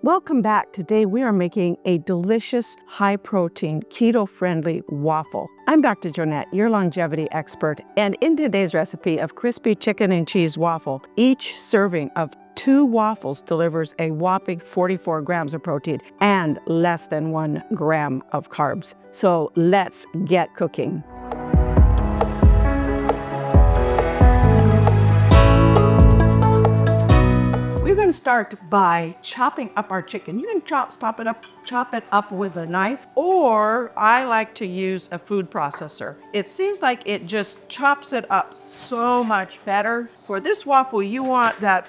Welcome back. Today we are making a delicious, high-protein, keto-friendly waffle. I'm Dr. Joanette, your longevity expert, and in today's recipe of crispy chicken and cheese waffle, each serving of 2 waffles delivers a whopping 44 grams of protein and less than 1 gram of carbs. So let's get cooking. We're going to start by chopping up our chicken. You can chop it up with a knife, or I like to use a food processor. It seems like it just chops it up so much better. For this waffle, you want that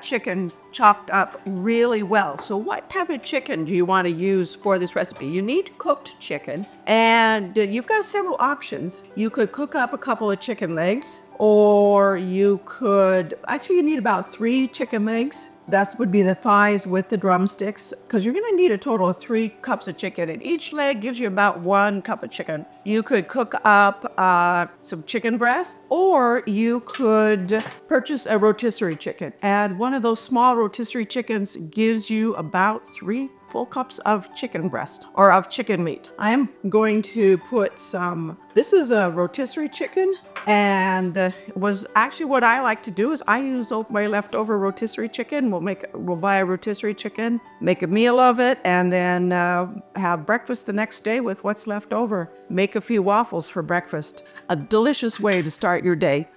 chicken chopped up really well. So what type of chicken do you want to use for this recipe? You need cooked chicken, and you've got several options. You could cook up a couple of chicken legs, or you need about 3 chicken legs. That would be the thighs with the drumsticks, because you're going to need a total of 3 cups of chicken, and each leg gives you about 1 cup of chicken. You could cook up some chicken breast, or you could purchase a rotisserie chicken. And one of those small rotisserie chickens gives you about 3 full cups of chicken breast or of chicken meat. I am going to put this is a rotisserie chicken, and was actually what I like to do is I use my leftover rotisserie chicken. We'll buy a rotisserie chicken, make a meal of it, and then have breakfast the next day with what's left over. Make a few waffles for breakfast. A delicious way to start your day.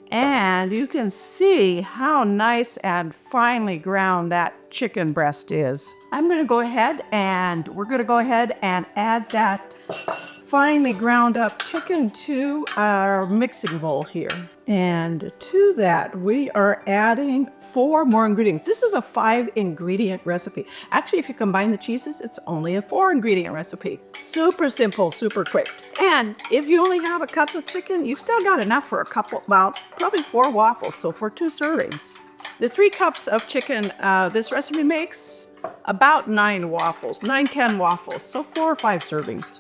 And you can see how nice and finely ground that chicken breast is. We're going to go ahead and add that finely ground up chicken to our mixing bowl here. And to that, we are adding 4 more ingredients. This is a 5-ingredient recipe. Actually, if you combine the cheeses, it's only a 4-ingredient recipe. Super simple, super quick. And if you only have a cup of chicken, you've still got enough for probably 4 waffles, so for 2 servings. The 3 cups of chicken this recipe makes about 10 waffles, so 4 or 5 servings.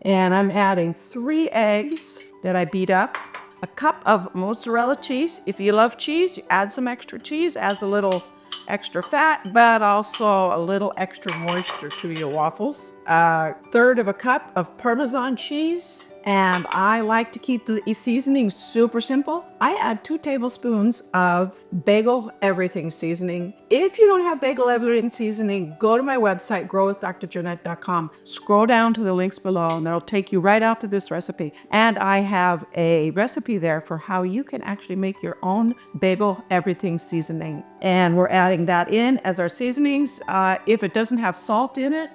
And I'm adding 3 eggs that I beat up, a cup of mozzarella cheese. If you love cheese, you add some extra cheese, adds a little extra fat, but also a little extra moisture to your waffles. 1/3 of a cup of parmesan cheese. And I like to keep the seasoning super simple. I add 2 tablespoons of bagel everything seasoning. If you don't have bagel everything seasoning, go to my website, growwithdrjoanette.com. Scroll down to the links below, and that'll take you right out to this recipe. And I have a recipe there for how you can actually make your own bagel everything seasoning. And we're adding that in as our seasonings. If it doesn't have salt in it,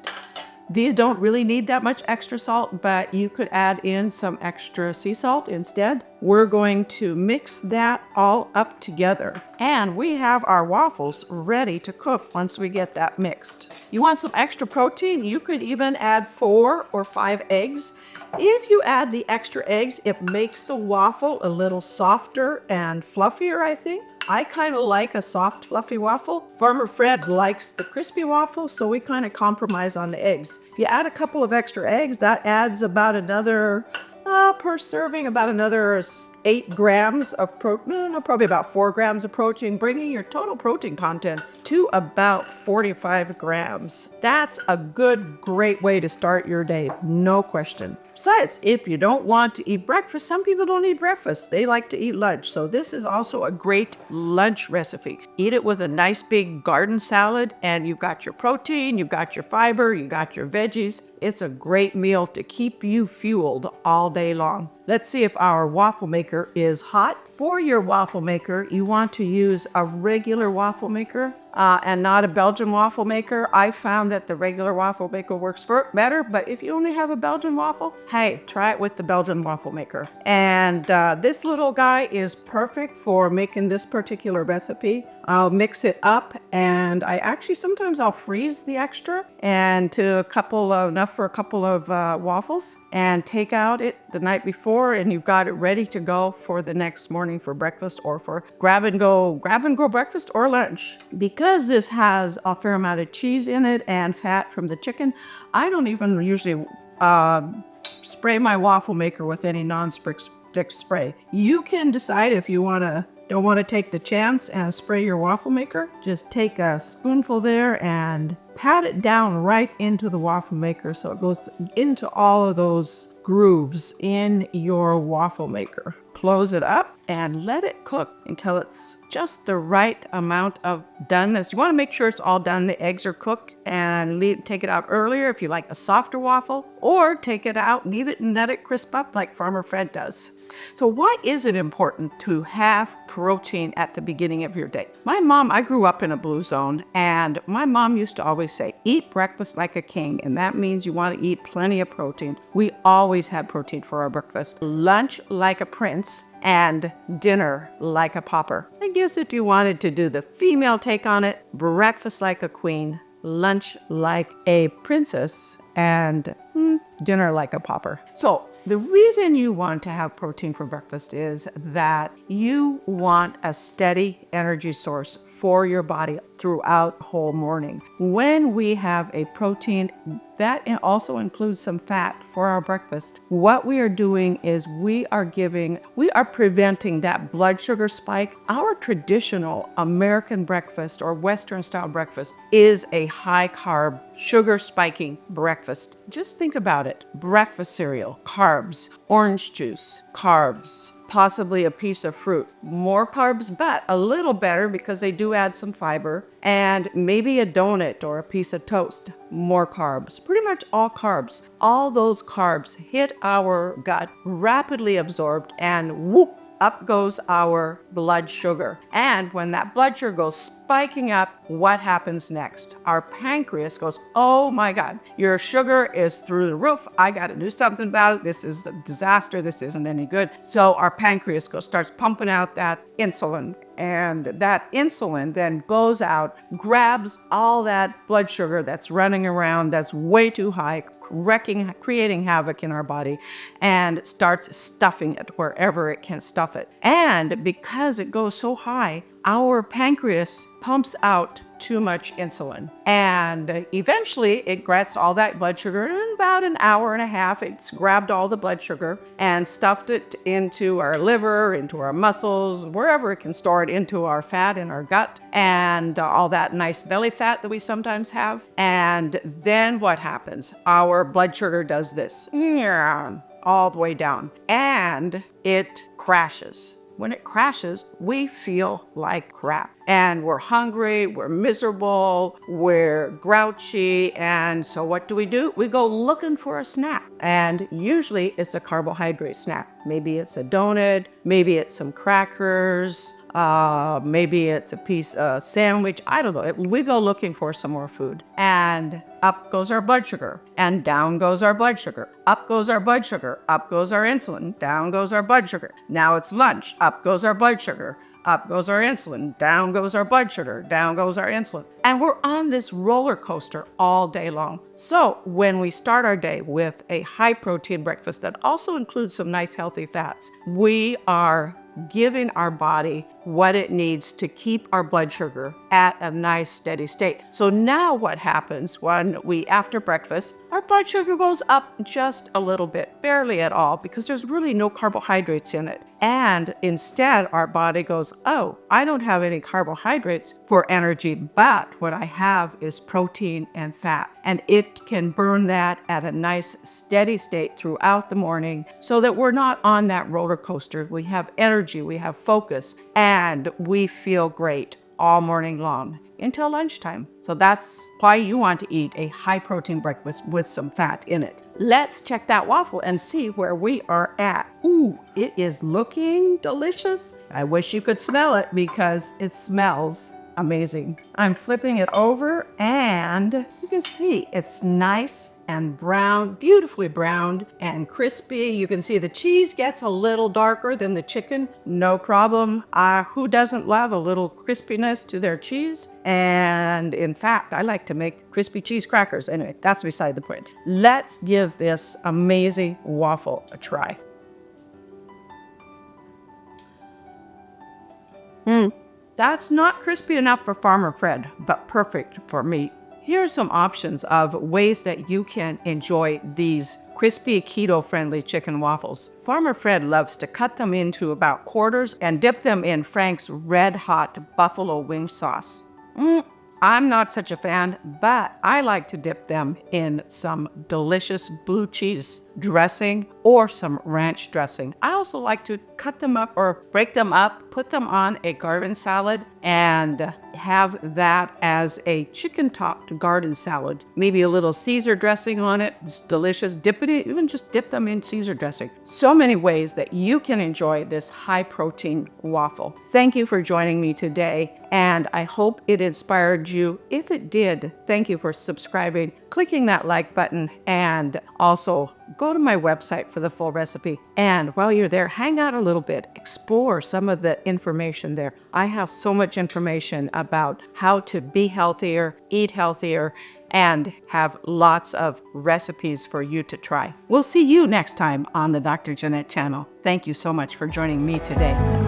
these don't really need that much extra salt, but you could add in some extra sea salt instead. We're going to mix that all up together. And we have our waffles ready to cook once we get that mixed. You want some extra protein? You could even add 4 or 5 eggs. If you add the extra eggs, it makes the waffle a little softer and fluffier, I think. I kind of like a soft, fluffy waffle. Farmer Fred likes the crispy waffle, so we kind of compromise on the eggs. If you add a couple of extra eggs, that adds about another, per serving, about another 8 grams of protein, probably about 4 grams of protein, bringing your total protein content to about 45 grams. That's a great way to start your day, no question. Besides, if you don't want to eat breakfast, some people don't eat breakfast. They like to eat lunch. So this is also a great lunch recipe. Eat it with a nice big garden salad, and you've got your protein, you've got your fiber, you got your veggies. It's a great meal to keep you fueled all day long. Let's see if our waffle maker is hot. For your waffle maker, you want to use a regular waffle maker and not a Belgian waffle maker. I found that the regular waffle maker works better, but if you only have a Belgian waffle, hey, try it with the Belgian waffle maker. And this little guy is perfect for making this particular recipe. I'll mix it up, and sometimes I'll freeze the extra and enough for a couple of waffles, and take out it the night before, and you've got it ready to go for the next morning for breakfast, or for grab and go breakfast or lunch. Because this has a fair amount of cheese in it and fat from the chicken, I don't even usually spray my waffle maker with any non-stick spray. You can decide if you don't want to take the chance and spray your waffle maker. Just take a spoonful there and pat it down right into the waffle maker so it goes into all of those grooves in your waffle maker. Close it up and let it cook until it's just the right amount of doneness. You want to make sure it's all done. The eggs are cooked, and take it out earlier if you like a softer waffle, or take it out, leave it and let it crisp up like Farmer Fred does. So why is it important to have protein at the beginning of your day? I grew up in a blue zone, and my mom used to always say, eat breakfast like a king, and that means you want to eat plenty of protein. We always had protein for our breakfast. Lunch like a prince, and dinner like a pauper. I guess if you wanted to do the female take on it, breakfast like a queen, lunch like a princess, and dinner like a pauper. So the reason you want to have protein for breakfast is that you want a steady energy source for your body throughout the whole morning. When we have a protein, that also includes some fat for our breakfast, what we are doing is we are preventing that blood sugar spike. Our traditional American breakfast or Western style breakfast is a high carb, sugar spiking breakfast. Just think about it. Breakfast cereal, carbs, orange juice, carbs, possibly a piece of fruit. More carbs, but a little better because they do add some fiber, and maybe a donut or a piece of toast. More carbs, pretty much all carbs. All those carbs hit our gut, rapidly absorbed, and whoop, up goes our blood sugar. And when that blood sugar goes spiking up, what happens next? Our pancreas goes, oh my God, your sugar is through the roof. I got to do something about it. This is a disaster. This isn't any good. So our pancreas starts pumping out that insulin. And that insulin then goes out, grabs all that blood sugar that's running around, that's way too high, creating havoc in our body, and starts stuffing it wherever it can stuff it. And because it goes so high, our pancreas pumps out too much insulin. And eventually it gets all that blood sugar. In about an hour and a half, it's grabbed all the blood sugar and stuffed it into our liver, into our muscles, wherever it can store it, into our fat in our gut, and all that nice belly fat that we sometimes have. And then what happens? Our blood sugar does this all the way down, and it crashes. When it crashes, we feel like crap, and we're hungry, we're miserable, we're grouchy, and so what do? We go looking for a snack, and usually it's a carbohydrate snack. Maybe it's a donut, maybe it's some crackers, maybe it's a piece of sandwich, I don't know. We go looking for some more food, and up goes our blood sugar, and down goes our blood sugar. Up goes our blood sugar, up goes our insulin, down goes our blood sugar. Now it's lunch, up goes our blood sugar, up goes our insulin, down goes our blood sugar, down goes our insulin. And we're on this roller coaster all day long. So when we start our day with a high protein breakfast that also includes some nice healthy fats, we are giving our body what it needs to keep our blood sugar at a nice steady state. So now what happens when after breakfast, our blood sugar goes up just a little bit, barely at all, because there's really no carbohydrates in it. And instead our body goes, oh, I don't have any carbohydrates for energy, but what I have is protein and fat. And it can burn that at a nice steady state throughout the morning so that we're not on that roller coaster. We have energy, we have focus, and we feel great all morning long until lunchtime. So that's why you want to eat a high protein breakfast with some fat in it. Let's check that waffle and see where we are at. Ooh, it is looking delicious. I wish you could smell it because it smells amazing. I'm flipping it over and you can see it's nice and brown, beautifully browned and crispy. You can see the cheese gets a little darker than the chicken. No problem. Who doesn't love a little crispiness to their cheese? And in fact, I like to make crispy cheese crackers. Anyway, that's beside the point. Let's give this amazing waffle a try. That's not crispy enough for Farmer Fred, but perfect for me. here are some options of ways that you can enjoy these crispy keto-friendly chicken waffles. Farmer Fred loves to cut them into about quarters and dip them in Frank's red-hot buffalo wing sauce. I'm not such a fan, but I like to dip them in some delicious blue cheese dressing or some ranch dressing. I also like to cut them up or break them up, put them on a garden salad, and have that as a chicken-topped garden salad. Maybe a little Caesar dressing on it. It's delicious. Dip it in, even just dip them in Caesar dressing. So many ways that you can enjoy this high-protein waffle. Thank you for joining me today, and I hope it inspired you. If it did, thank you for subscribing, clicking that like button, and also go to my website for the full recipe. And while you're there, hang out a little bit, explore some of the information there. I have so much information about how to be healthier, eat healthier, and have lots of recipes for you to try. We'll see you next time on the Dr. Joanette channel. Thank you so much for joining me today.